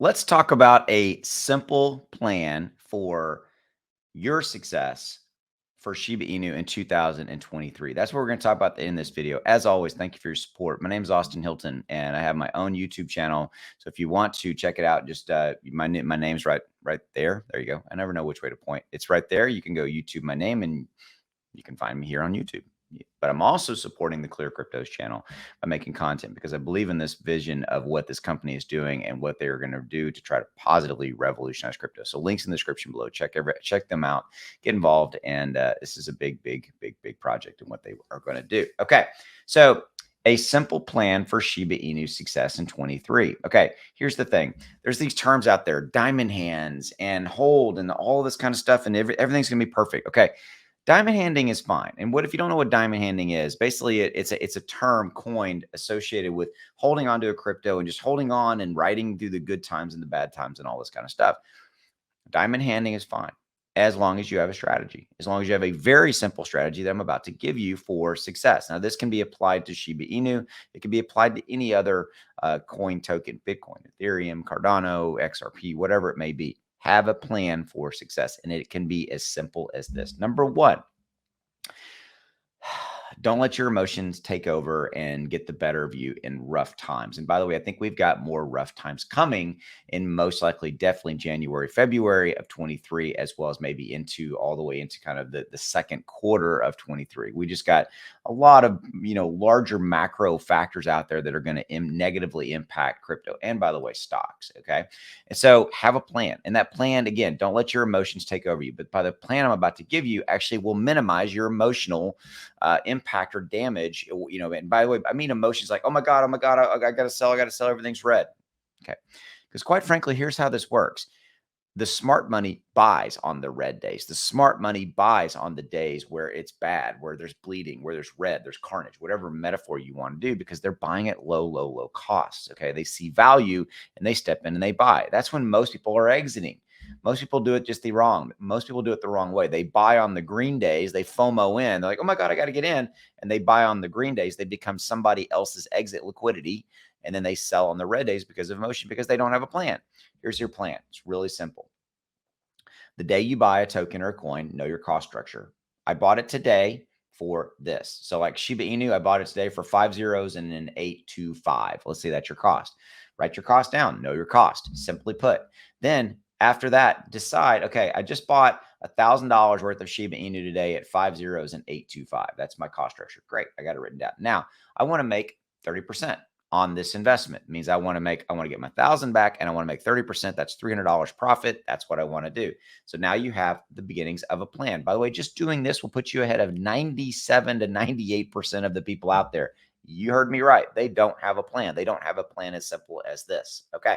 Let's talk about a simple plan for your success for Shiba Inu in 2023. That's what we're going to talk about in this video. As always, thank you for your support. My name is Austin Hilton, and I have my own YouTube channel. So if you want to check it out, just my name's right there. There you go. I never know which way to point. It's right there. You can go YouTube my name, and you can find me here on YouTube. But I'm also supporting the ClearCryptos channel by making content because I believe in this vision of what this company is doing and what they're going to do to try to positively revolutionize crypto. So links in the description below. Check them out, get involved, and this is a big project and what they are going to do. Okay, so a simple plan for Shiba Inu success in 23. Okay, here's the thing. There's these terms out there, diamond hands and hold and all this kind of stuff, and everything's going to be perfect. Okay. Diamond handing is fine. And what if you don't know what diamond handing is? Basically, it's a term coined associated with holding on to a crypto and just holding on and riding through the good times and the bad times and all this kind of stuff. Diamond handing is fine as long as you have a strategy, as long as you have a very simple strategy that I'm about to give you for success. Now, this can be applied to Shiba Inu. It can be applied to any other coin token, Bitcoin, Ethereum, Cardano, XRP, whatever it may be. Have a plan for success, and it can be as simple as this. Number one, don't let your emotions take over and get the better of you in rough times. And by the way, I think we've got more rough times coming in most likely, definitely January, February of 23, as well as maybe into all the way into kind of the second quarter of 23. We just got a lot of, larger macro factors out there that are going to negatively impact crypto. And by the way, stocks. Okay. And so have a plan. And that plan, again, don't let your emotions take over you. But by the plan I'm about to give you actually will minimize your emotional impact or damage, and by the way, I mean emotions like, oh my God, I got to sell, everything's red. Okay. Because quite frankly, here's how this works. The smart money buys on the red days. The smart money buys on the days where it's bad, where there's bleeding, where there's red, there's carnage, whatever metaphor you want to do, because they're buying at low costs. Okay. They see value and they step in and they buy. That's when most people are exiting. Most people do it just most people do it the wrong way. They buy on the green days, they FOMO in. They're like, oh my God, I got to get in. And they buy on the green days. They become somebody else's exit liquidity. And then they sell on the red days because of emotion, because they don't have a plan. Here's your plan. It's really simple. The day you buy a token or a coin, know your cost structure. I bought it today for this. So like Shiba Inu, I bought it today for 5 zeros and an 825. Let's say that's your cost. Write your cost down. Know your cost. Simply put. Then after that, decide, okay, I just bought $1,000 worth of Shiba Inu today at 5 zeros and 825. That's my cost structure. Great. I got it written down. Now I want to make 30% on this investment. It means I want to get my 1,000 back and I want to make 30%. That's $300 profit. That's what I want to do. So now you have the beginnings of a plan. By the way, just doing this will put you ahead of 97 to 98% of the people out there. You heard me right. They don't have a plan. They don't have a plan as simple as this. Okay.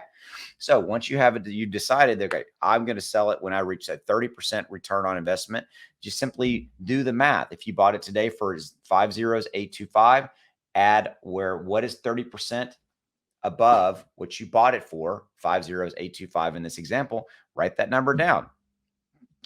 So once you have it, you decided, okay, I'm going to sell it when I reach that 30% return on investment. Just simply do the math. If you bought it today for 5 zeros, 825, add what is 30% above what you bought it for, 5 zeros, 825 in this example, write that number down.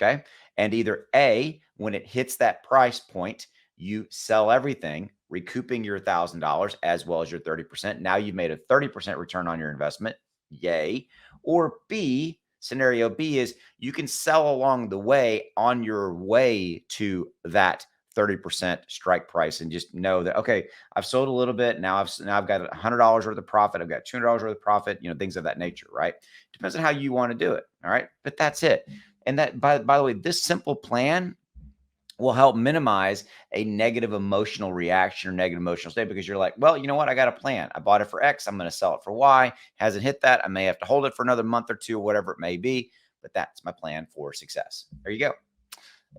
Okay. And either A, when it hits that price point, you sell everything, recouping your $1,000 as well as your 30%. Now you've made a 30% return on your investment. Yay. Or B, scenario B is you can sell along the way on your way to that 30% strike price and just know that, okay, I've sold a little bit. Now I've got $100 worth of profit. I've got $200 worth of profit, things of that nature, right? Depends on how you want to do it. All right. But that's it. And that, by the way, this simple plan will help minimize a negative emotional reaction or negative emotional state, because you're like, well, you know what? I got a plan. I bought it for X. I'm going to sell it for Y. Hasn't hit that. I may have to hold it for another month or two or whatever it may be, but that's my plan for success. There you go.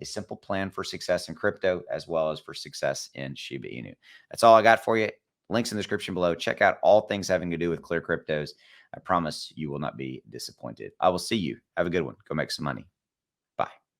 A simple plan for success in crypto as well as for success in Shiba Inu. That's all I got for you. Links in the description below. Check out all things having to do with ClearCryptos. I promise you will not be disappointed. I will see you. Have a good one. Go make some money.